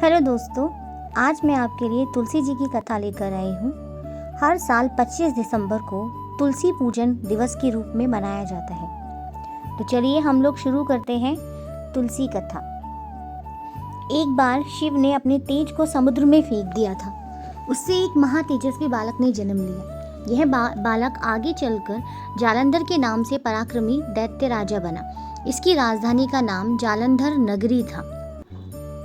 Hello दोस्तों, आज मैं आपके लिए तुलसी जी की कथा लेकर आई हूँ। हर साल 25 दिसंबर को तुलसी पूजन दिवस के रूप में मनाया जाता है। तो चलिए हम लोग शुरू करते हैं तुलसी कथा। एक बार शिव ने अपने तेज को समुद्र में फेंक दिया था। उससे एक महातेजस्वी बालक ने जन्म लिया। यह बालक आगे चलकर जालंधर के नाम से पराक्रमी दैत्य राजा बना। इसकी राजधानी का नाम जालंधर नगरी था।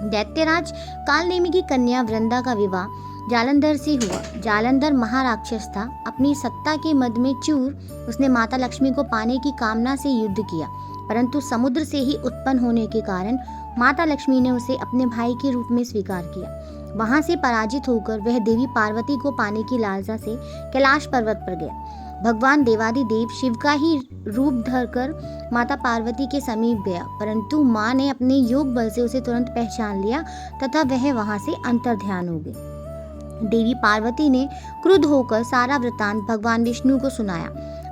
दैत्यराज कालनेमी की कन्या वृंदा का विवाह जालंधर से हुआ। जालंधर महाराक्षस था। अपनी सत्ता के मद में चूर उसने माता लक्ष्मी को पाने की कामना से युद्ध किया, परंतु समुद्र से ही उत्पन्न होने के कारण माता लक्ष्मी ने उसे अपने भाई के रूप में स्वीकार किया। वहां से पराजित होकर वह देवी पार्वती को पाने की लालसा से कैलाश पर्वत पर गया। भगवान देवादिदेव शिव का ही रूप धरकर माता पार्वती के समीप गया, परंतु मां ने अपने योग बल से उसे तुरंत पहचान लिया तथा वह वहां से अंतर्ध्यान हो गई। देवी पार्वती ने क्रुद्ध होकर सारा वृतांत भगवान विष्णु को सुनाया।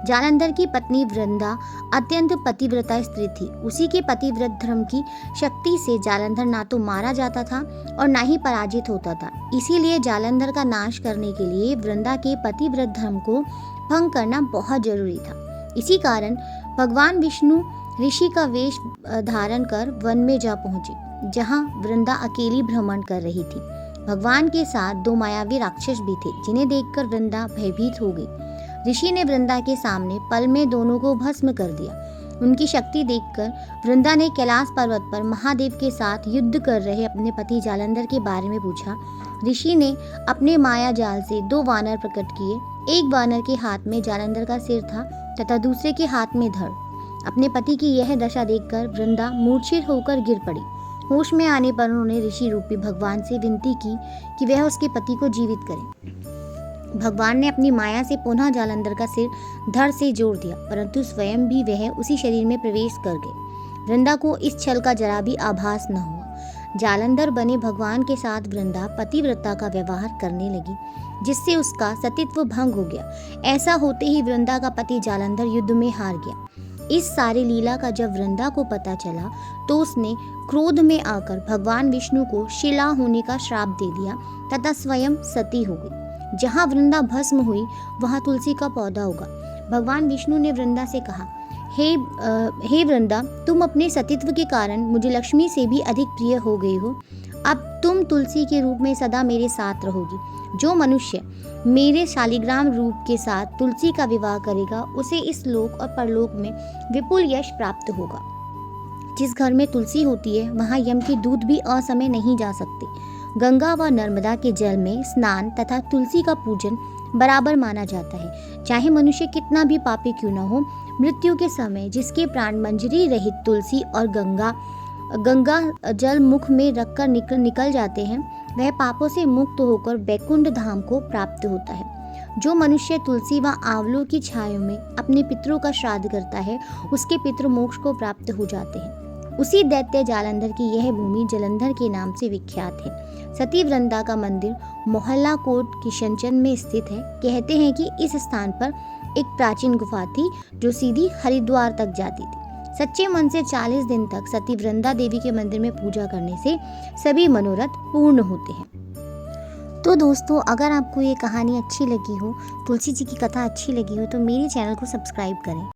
जालंधर की पत्नी वृंदा अत्यंत पतिव्रता स्त्री थी। उसी के पतिव्रत धर्म की शक्ति से जालंधर ना तो मारा जाता था और ना ही पराजित होता था। इसीलिए जालंधर का नाश करने के लिए वृंदा के पतिव्रत धर्म को भंग करना बहुत जरूरी था। इसी कारण भगवान विष्णु ऋषि का वेश धारण कर वन में जा पहुंचे, जहां वृंदा अकेली भ्रमण कर रही थी। भगवान के साथ 2 मायावी राक्षस भी थे, जिन्हें देखकर वृंदा भयभीत हो गई। ऋषि ने वृंदा के सामने पल में दोनों को भस्म कर दिया। उनकी शक्ति देखकर वृंदा ने कैलाश पर्वत पर महादेव के साथ युद्ध कर रहे अपने पति जालंधर के बारे में पूछा। ऋषि ने अपने माया जाल से 2 वानर प्रकट किए। एक वानर के हाथ में जालंधर का सिर था तथा दूसरे के हाथ में धड़। अपने पति की यह दशा देखकर वृंदा मूर्छित होकर गिर पड़ी। होश में आने पर उन्होंने ऋषि रूपी भगवान से विनती की कि वह उसके पति को जीवित करे। भगवान ने अपनी माया से पुनः जालंधर का सिर धड़ से जोड़ दिया, परंतु स्वयं भी वह उसी शरीर में प्रवेश कर गए। वृंदा को इस छल का जरा भी आभास न हुआ। जालंधर बने भगवान के साथ वृंदा पतिव्रता का व्यवहार करने लगी, जिससे उसका सतीत्व भंग हो गया। ऐसा होते ही वृंदा का पति जालंधर युद्ध में हार गया। इस सारी लीला का जब वृंदा को पता चला तो उसने क्रोध में आकर भगवान विष्णु को शिला होने का श्राप दे दिया तथा स्वयं सती हो गई। जहाँ वृंदा भस्म हुई वहाँ तुलसी का पौधा उगा। भगवान विष्णु ने वृंदा से कहा, हे वृंदा, तुम अपने सतीत्व के कारण मुझे लक्ष्मी से भी अधिक प्रिय हो गई हो। अब तुम तुलसी के रूप में सदा मेरे साथ रहोगी। जो मनुष्य मेरे शालिग्राम रूप के साथ तुलसी का विवाह करेगा, उसे इस लोक और परलोक में विपुल यश प्राप्त होगा। जिस घर में तुलसी होती है वहाँ यम के दूत भी असमय नहीं जा सकते। गंगा व नर्मदा के जल में स्नान तथा तुलसी का पूजन बराबर माना जाता है। चाहे मनुष्य कितना भी पापी क्यों न हो, मृत्यु के समय जिसके प्राण मंजरी रहित तुलसी और गंगा जल मुख में रखकर निकल जाते हैं, वह पापों से मुक्त होकर वैकुंठ धाम को प्राप्त होता है। जो मनुष्य तुलसी व आंवलों की छाया में अपने पितरों का श्राद्ध करता है, उसके पितृ मोक्ष को प्राप्त हो जाते हैं। उसी दैत्य जालंधर की यह भूमि जलंधर के नाम से विख्यात है। सती वृंदा का मंदिर मोहल्ला कोट किशनचंद में स्थित है। कहते हैं कि इस स्थान पर एक प्राचीन गुफा थी जो सीधी हरिद्वार तक जाती थी। सच्चे मन से 40 दिन तक सती वृंदा देवी के मंदिर में पूजा करने से सभी मनोरथ पूर्ण होते हैं। तो दोस्तों, अगर आपको ये कहानी अच्छी लगी हो, तुलसी जी की कथा अच्छी लगी हो, तो मेरे चैनल को सब्सक्राइब करें।